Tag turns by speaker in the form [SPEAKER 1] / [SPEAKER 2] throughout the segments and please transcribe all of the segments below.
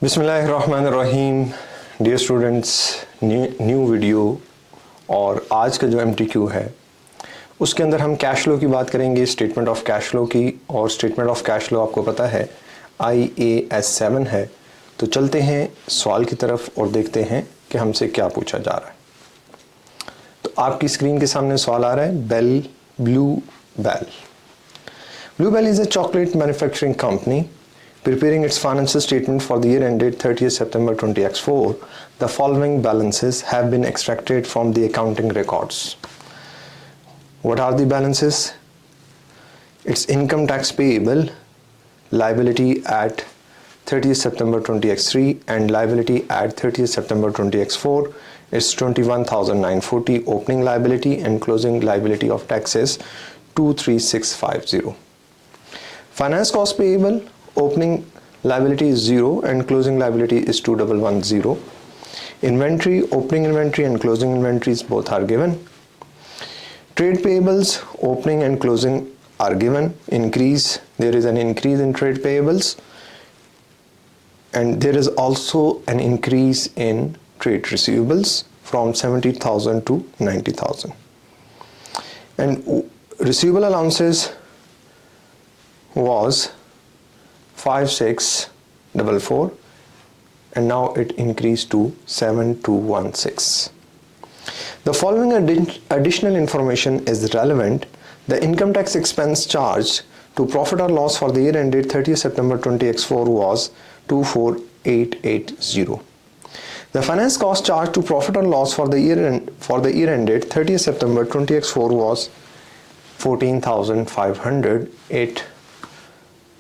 [SPEAKER 1] बिस्मिल्लाहिर्रहमानिर्रहीम। Dear students, new video और आज का जो एमटीक्यू है उसके अंदर हम कैश फ्लो की बात करेंगे, स्टेटमेंट ऑफ कैश फ्लो की। और स्टेटमेंट ऑफ कैश फ्लो आपको पता है IAS 7 है। तो चलते हैं सवाल की तरफ और देखते हैं कि हमसे क्या पूछा जा रहा है। तो आपकी स्क्रीन के सामने सवाल आ रहा है, Blue Bell is a chocolate manufacturing company preparing its financial statement for the year ended 30th September 2024, the following balances have been extracted from the accounting records. What are the balances? It's income tax payable, liability at 30th September 20x3 and liability at 30th September 20x4. It's 21,940 opening liability and closing liability of taxes 23650. Finance cost payable, opening liability is 0 and closing liability is 2110. Inventory, opening inventory and closing inventories both are given. Trade payables, opening and closing are given. Increase, there is an increase in trade payables and there is also an increase in trade receivables from 70,000 to 90,000. And receivable allowances was 5644 and now it increased to 7216. The following additional information is relevant. The income tax expense charged to profit or loss for the year ended 30th September 20x4 was 24880. The finance cost charged to profit or loss for the year ended 30th September 20x4 was 14,508.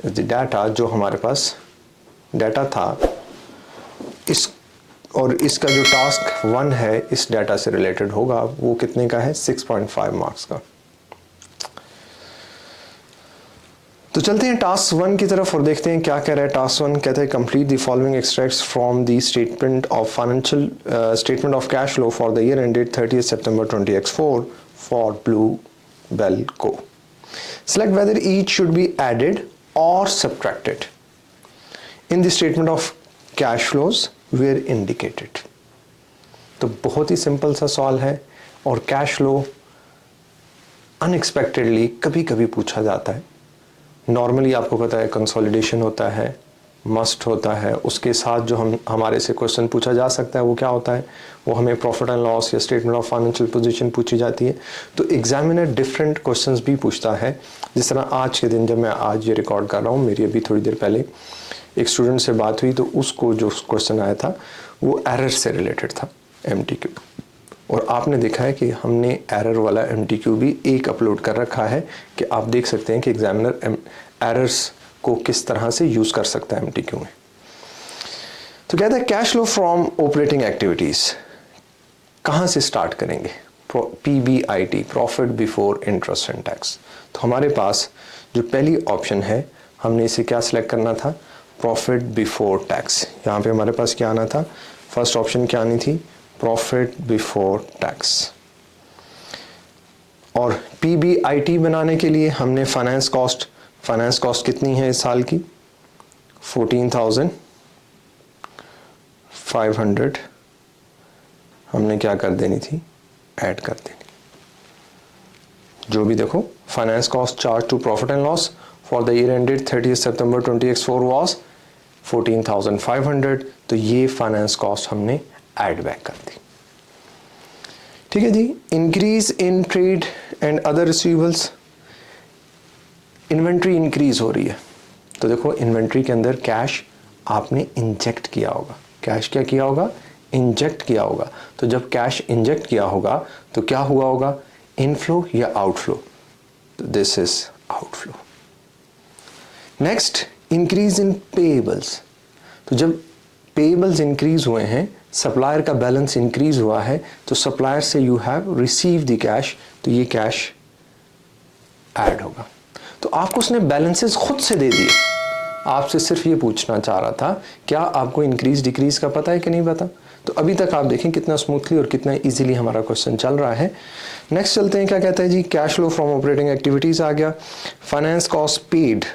[SPEAKER 1] The data जो हमारे पास data था इस और इसका जो task 1 है इस data से रिलेटेड होगा, वो कितने का है? 6.5 मार्क्स का। तो चलते हैं टास्क 1 की तरफ और देखते हैं क्या कह रहा है। टास्क 1 कहता है complete the following extracts from the statement of financial statement of cash flow for the year ended 30th September 20x4 for Blue Bell को। Select whether each should be added or subtracted in the statement of cash flows where indicated. तो बहुत ही simple सा सवाल है और cash flow unexpectedly कभी कभी पूछा जाता है। नॉर्मली आपको पता है कंसोलिडेशन होता है, मस्ट होता है, उसके साथ जो हमारे से क्वेश्चन पूछा जा सकता है वो क्या होता है, वो हमें प्रॉफिट एंड लॉस या स्टेटमेंट ऑफ फाइनेंशियल पोजीशन पूछी जाती है। तो एग्जामिनर डिफरेंट क्वेश्चंस भी पूछता है। जिस तरह आज के दिन जब मैं आज ये रिकॉर्ड कर रहा हूँ, मेरी अभी थोड़ी देर पहले एक स्टूडेंट से बात हुई तो उसको जो क्वेश्चन आया था वो एरर से रिलेटेड था, MTQ। और आपने देखा है कि हमने एरर वाला MTQ भी एक अपलोड कर रखा है कि आप देख सकते हैं कि एग्जामिनर एरर्स को किस तरह से यूज कर सकता है MTQ में। तो कहता है cash flow from operating activities, कहां से स्टार्ट करेंगे? PBIT, profit before interest and tax. तो हमारे पास जो पहली ऑप्शन है हमने इसे क्या सिलेक्ट करना था? Profit before tax. यहाँ पे हमारे पास क्या आना था? फर्स्ट ऑप्शन क्या आनी थी? Profit before tax. और PBIT बनाने के लिए हमने फाइनेंस कॉस्ट कितनी है इस साल की? 14,500 हमने क्या कर देनी थी? ऐड कर देनी। जो भी देखो, finance cost charge to profit and loss for the year ended 30th September 20x4 was 14,500। तो ये फाइनेंस कॉस्ट हमने ऐड बैक कर दी। ठीक है जी। Increase in trade and other receivables, inventory increase हो रही है। तो देखो इन्वेंट्री के अंदर कैश आपने इंजेक्ट किया होगा। कैश क्या किया होगा? इंजेक्ट किया होगा। तो जब कैश इंजेक्ट किया होगा तो क्या हुआ होगा? इनफ्लो या outflow? This is outflow. Next, increase in payables. तो जब पेएबल्स इंक्रीज हुए हैं, सप्लायर का बैलेंस इंक्रीज हुआ है, तो सप्लायर से you have receive the cash, तो ये कैश ऐड होगा। तो आपको उसने बैलेंसेस खुद से दे दिए। आपसे सिर्फ ये पूछना चाह रहा था क्या आपको इंक्रीज डिक्रीज का पता है कि नहीं पता। तो अभी तक आप देखें कितना स्मूथली और कितना इजीली हमारा क्वेश्चन चल रहा है। नेक्स्ट चलते हैं, क्या कहता है जी? Cash flow from operating activities आ गया। Finance cost paid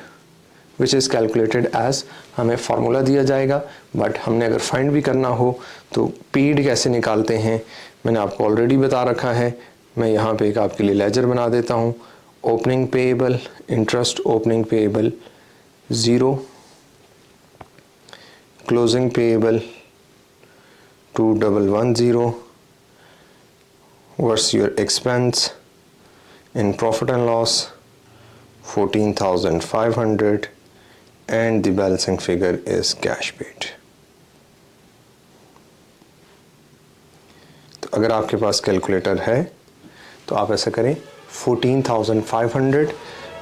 [SPEAKER 1] which is calculated as हमें फार्मूला दिया जाएगा, बट हमने अगर फाइंड भी करना हो तो पेड कैसे निकालते हैं मैंने आपको ऑलरेडी बता रखा है। मैं यहाँ पे एक आपके लिए लेजर बना देता हूँ। Opening payable, interest opening payable 0, closing payable 2110, what's your expense in profit and loss 14,500 and the balancing figure is cash paid। तो अगर आपके पास कैलकुलेटर है तो आप ऐसा करें 14,500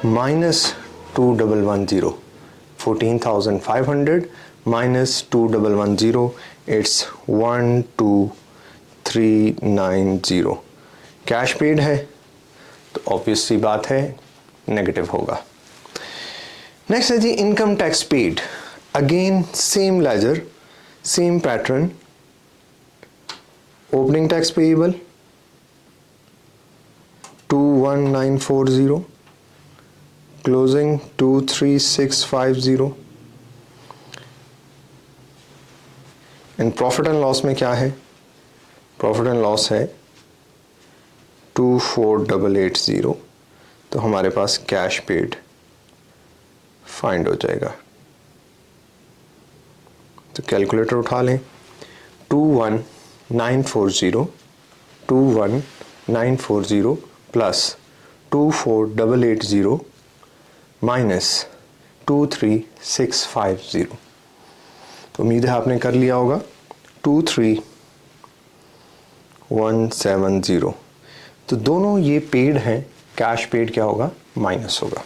[SPEAKER 1] minus 2110, 14,500 minus 2110 it's 12390। Cash paid है तो ऑब्वियस सी बात है नेगेटिव होगा। नेक्स्ट है जी income tax paid. Again same ledger, same pattern. Opening tax payable 21940, closing 23650। And profit and loss में क्या है? प्रॉफिट एंड लॉस है 24880। तो हमारे पास कैश पेड फाइंड हो जाएगा। तो कैलकुलेटर उठा लें, 21940 प्लस 24880 माइनस 23650। तो उम्मीद है आपने कर लिया होगा। 23170। तो दोनों ये पेड हैं, कैश पेड क्या होगा? माइनस होगा।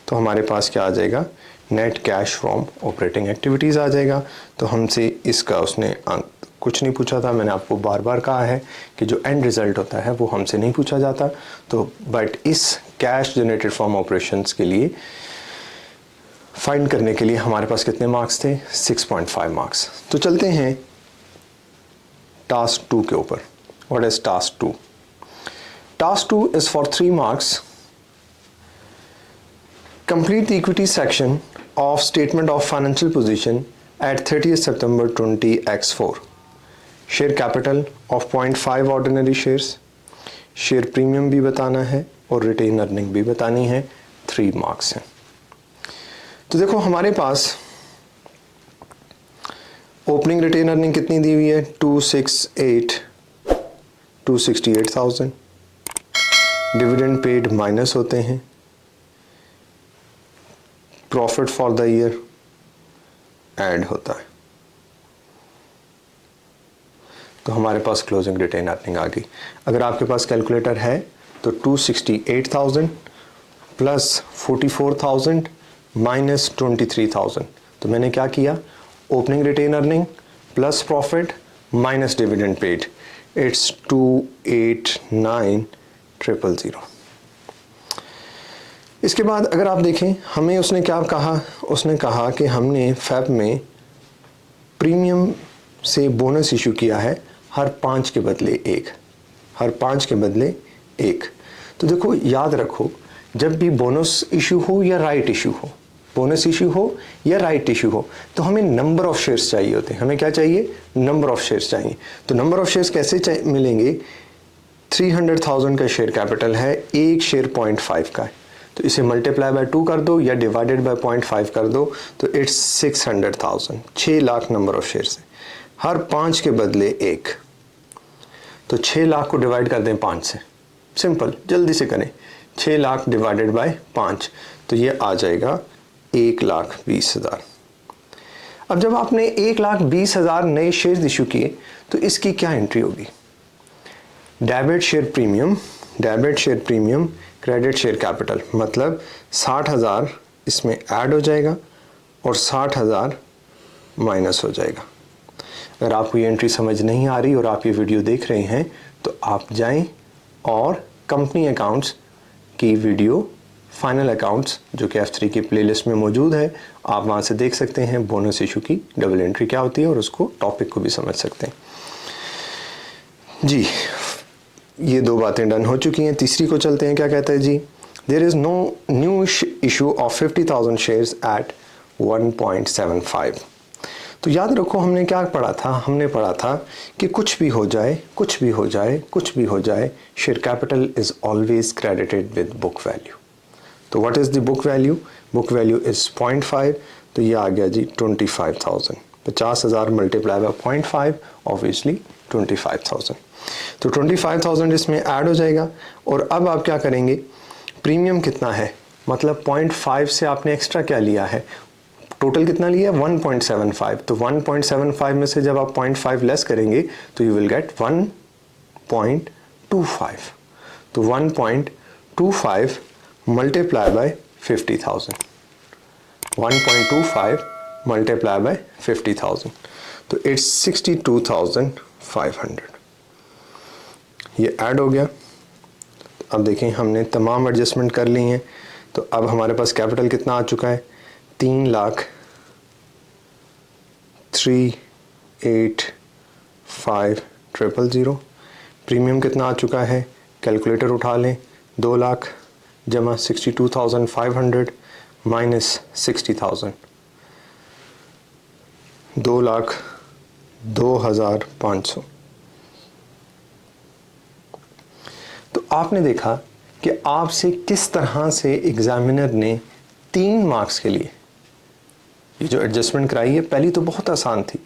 [SPEAKER 1] तो हमारे पास क्या आ जाएगा? Net cash from operating activities आ जाएगा। तो हमसे इसका उसने कुछ नहीं पूछा था। मैंने आपको बार बार कहा है कि जो एंड रिजल्ट होता है वो हमसे नहीं पूछा जाता। तो बट इस कैश जनरेटेड फ्रॉम ऑपरेशंस के लिए फाइंड करने के लिए हमारे पास कितने मार्क्स थे? 6.5 मार्क्स। तो चलते हैं टास्क 2 के ऊपर। What is task 2? Task 2 is for 3 marks. Complete the equity section of statement of financial position at 30th September 20x4. Share capital of 0.5 ordinary shares. Share premium भी बताना है और retain earning भी बतानी है। 3 marks हैं। तो देखो हमारे पास ओपनिंग रिटेन अर्निंग कितनी दी हुई है? 268,000। डिविडेंड पेड माइनस होते हैं, profit for the year add होता है। तो हमारे पास क्लोजिंग रिटेन अर्निंग आ गई। अगर आपके पास कैलकुलेटर है तो 268,000 प्लस 44,000 माइनस 23,000। तो मैंने क्या किया? Opening retain earning plus profit minus dividend paid, it's 289,000। इसके बाद अगर आप देखें हमें उसने क्या कहा? उसने कहा कि हमने फैब में प्रीमियम से बोनस इशू किया है हर 5 के बदले 1, हर 5 के बदले 1। तो देखो याद रखो, जब भी बोनस इशू हो या राइट इशू हो, बोनस इशू हो या राइट इशू हो, तो हमें नंबर ऑफ शेयर्स चाहिए होते हैं। हमें क्या चाहिए? नंबर ऑफ शेयर्स चाहिए। तो नंबर ऑफ शेयर्स कैसे मिलेंगे? 300,000 का शेयर कैपिटल है, एक शेयर 0.5 का है, तो इसे मल्टीप्लाई बाय 2 कर दो या डिवाइडेड बाय 0.5 कर दो, तो it's 600,000। 6 lakh number of shares है, हर 5 के बदले 1। तो 6 लाख को डिवाइड कर दें 5 से, सिंपल, जल्दी से करें। 6 लाख डिवाइडेड बाय 5, तो ये आ जाएगा 1,20,000। अब जब आपने 1,20,000 नए शेयर इशू किए तो इसकी क्या एंट्री होगी? Debit share premium, debit share premium, credit share capital, मतलब 60,000 इसमें ऐड हो जाएगा और 60,000 माइनस हो जाएगा। अगर आपको ये एंट्री समझ नहीं आ रही और आप ये वीडियो देख रहे हैं तो आप जाएं और कंपनी अकाउंट्स की वीडियो फाइनल अकाउंट्स जो कि F3 की प्लेलिस्ट में मौजूद है, आप वहाँ से देख सकते हैं बोनस इशू की डबल एंट्री क्या होती है और उसको टॉपिक को भी समझ सकते हैं। जी, ये 2 बातें डन हो चुकी हैं। तीसरी को चलते हैं, क्या कहता है जी? There is no new issue of 50,000 shares at 1.75। तो याद रखो हमने क्या पढ़ा था, हमने पढ़ा था कि कुछ भी हो जाए, कुछ भी हो जाए, कुछ भी हो जाए, share capital is always credited with book value. तो what is the book value? Book value is 0.5, तो ये आ गया जी 25,000। 50,000 मल्टीप्लाई बाय 0.5, ऑब्वियसली 25,000। तो 25,000 इसमें ऐड हो जाएगा। और अब आप क्या करेंगे, प्रीमियम कितना है, मतलब 0.5 से आपने एक्स्ट्रा क्या लिया है, टोटल कितना लिया है 1.75। तो 1.75 में से जब आप 0.5 लेस करेंगे तो यू विल गेट 1.25। तो 1.25 मल्टीप्लाई बाय 50,000, 1.25 मल्टीप्लाई बाय 50,000, तो इट्स 62,500। ये ऐड हो गया। अब देखें हमने तमाम एडजस्टमेंट कर ली हैं, तो अब हमारे पास कैपिटल कितना आ चुका है, 3,38,500। प्रीमियम कितना आ चुका है, कैलकुलेटर उठा लें, 2 लाख जमा 62,500 माइनस 60,000, 2,02,500। तो आपने देखा कि आपसे किस तरह से एग्जामिनर ने 3 मार्क्स के लिए ये जो एडजस्टमेंट कराई है, पहली तो बहुत आसान थी,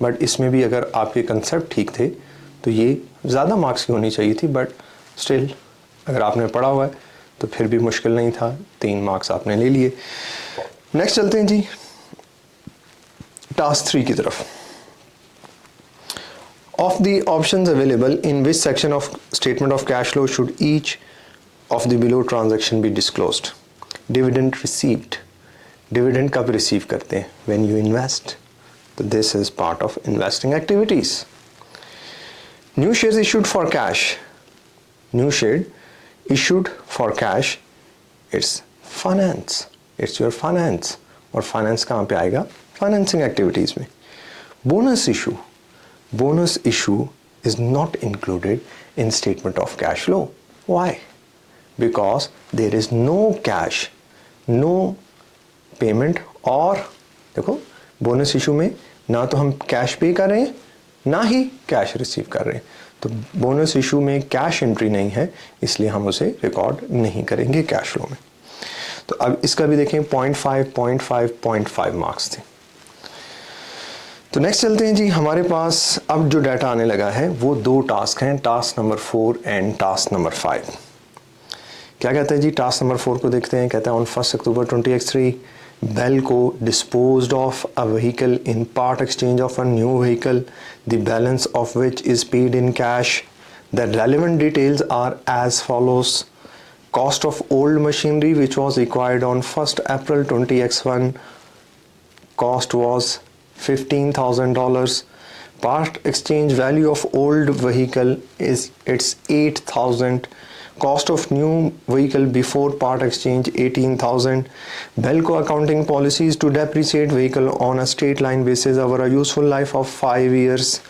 [SPEAKER 1] बट इसमें भी अगर आपके कंसेप्ट ठीक थे तो ये ज़्यादा मार्क्स की होनी चाहिए थी, बट स्टिल अगर आपने पढ़ा हुआ है तो फिर भी मुश्किल नहीं था, 3 मार्क्स आपने ले लिए। नेक्स्ट चलते हैं जी टास्क 3 की तरफ। Of the options available, in which section of statement of cash flow should each of the below transaction be disclosed? Dividend received. Dividend कब receive करते हैं? When you invest. So this is part of investing activities. New shares issued for cash. New share issued for cash. It's finance. It's your finance. और finance कहाँ पे आएगा? Financing activities में. Bonus issue. Bonus issue is not included in statement of cash flow. Why? Because there is no cash, no payment, और देखो bonus issue में ना तो हम कैश पे कर रहे हैं ना ही कैश रिसीव कर रहे हैं, तो बोनस इशू में कैश एंट्री नहीं है, इसलिए हम उसे रिकॉर्ड नहीं करेंगे कैश फ्लो में। तो अब इसका भी देखें 0.5, 0.5, 0.5 मार्क्स थे। तो नेक्स्ट चलते हैं जी, हमारे पास अब जो डाटा आने लगा है वो 2 टास्क हैं, task number 4 and task number 5। क्या कहते हैं जी, टास्क नंबर 4 को देखते हैं। कहता है on 1 October 2023 Belco disposed of a vehicle in part exchange of a new vehicle, the balance of which is paid in cash. The relevant details are as follows. Cost of old machinery which was acquired on 1st April 20X1, cost was $15,000. Part exchange value of old vehicle is it's 8,000. Cost of new vehicle before part exchange 18,000. Belco accounting policies to depreciate vehicle on a straight line basis over a useful life of 5 years.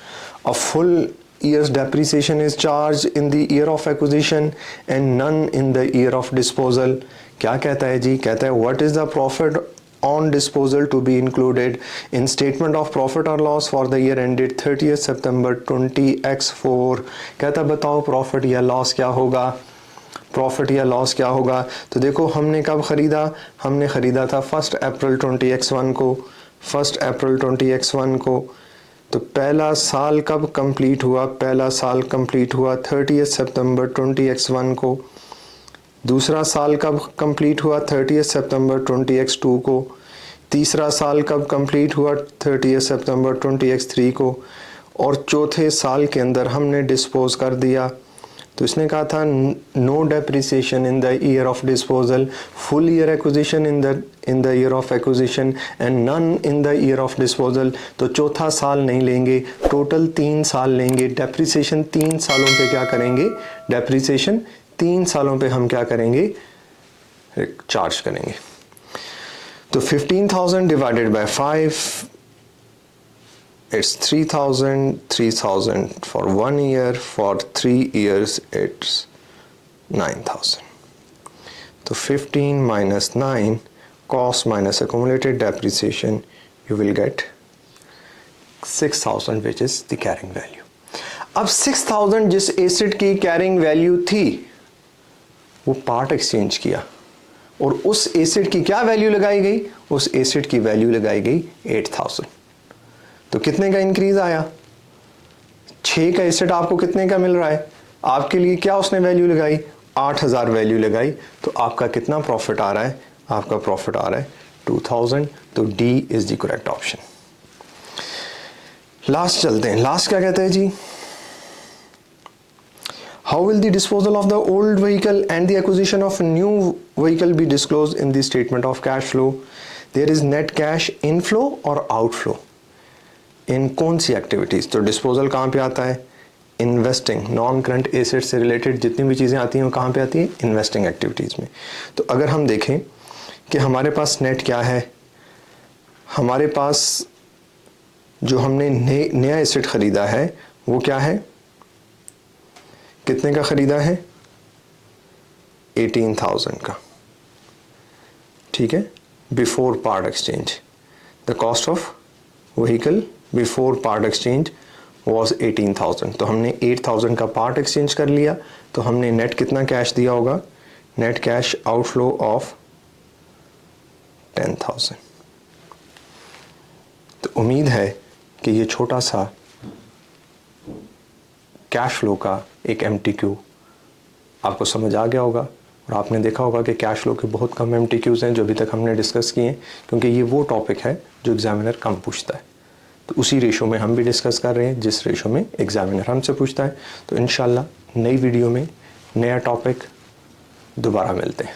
[SPEAKER 1] A full year's depreciation is charged in the year of acquisition and none in the year of disposal. क्या कहता है जी, कहता है what is the profit on disposal to be included in statement of profit or loss for the year ended 30th September 20X4. कहता बताओ profit या loss क्या होगा, प्रॉफिट या लॉस क्या होगा। तो देखो हमने कब ख़रीदा, हमने ख़रीदा था 1 अप्रैल 20X1 को, 1 अप्रैल 20X1 को। तो पहला साल कब कंप्लीट हुआ, पहला साल कंप्लीट हुआ 30 सितंबर 20X1 को। दूसरा साल कब कंप्लीट हुआ 30 सितंबर 20X2 को। तीसरा साल कब कंप्लीट हुआ 30 सितंबर 20X3 को। और चौथे साल के अंदर हमने डिस्पोज कर दिया। तो इसने कहा था no depreciation in the year of disposal, full year acquisition in the year of acquisition and none in the year of disposal. तो चौथा साल नहीं लेंगे, टोटल 3 साल लेंगे। डेप्रिसिएशन 3 सालों पे क्या करेंगे, डेप्रिसिएशन 3 सालों पे हम क्या करेंगे, चार्ज करेंगे। तो 15,000 divided by 5, it's 3,000, 3,000 for 1 year, for 3 years it's 9,000. तो 15 minus 9 cost minus accumulated depreciation, you will get 6,000 which is the carrying value. अब 6,000 जिस एसेट की कैरिंग वैल्यू थी वो पार्ट एक्सचेंज किया और उस एसेट की क्या वैल्यू लगाई गई, उस एसेट की वैल्यू लगाई गई 8,000। तो कितने का इंक्रीज आया, 6 का एसेट आपको कितने का मिल रहा है, आपके लिए क्या उसने वैल्यू लगाई, 8,000 वैल्यू लगाई, तो आपका कितना प्रॉफिट आ रहा है, आपका प्रॉफिट आ रहा है 2,000। तो D is the correct option. Last चलते हैं, लास्ट क्या कहते हैं जी, how will the disposal of the old vehicle and the acquisition of new vehicle be disclosed in the statement of cash flow? There is net cash inflow और outflow in कौन सी activities. तो disposal कहाँ पे आता है, investing, non current asset से related जितनी भी चीज़ें आती हैं वो कहाँ पे आती है, इन्वेस्टिंग एक्टिविटीज़ में। तो अगर हम देखें कि हमारे पास नेट क्या है, हमारे पास जो हमने नया एसेट ख़रीदा है वो क्या है, कितने का ख़रीदा है, 18,000 का, ठीक है, before part exchange. The cost of vehicle before part exchange was 18,000। तो हमने 8,000 का पार्ट एक्सचेंज कर लिया, तो हमने नेट कितना कैश दिया होगा, नेट कैश आउटफ्लो ऑफ 10,000। तो उम्मीद है कि ये छोटा सा कैश फ्लो का एक MTQ आपको समझ आ गया होगा और आपने देखा होगा कि कैश फ्लो के बहुत कम MTQs हैं जो अभी तक हमने डिस्कस किए हैं, क्योंकि ये वो टॉपिक है जो एग्जामिनर कम पूछता है। तो उसी रेशो में हम भी डिस्कस कर रहे हैं जिस रेशो में एग्जामिनर हमसे पूछता है। तो इंशाल्लाह नई वीडियो में नया टॉपिक दोबारा मिलते हैं।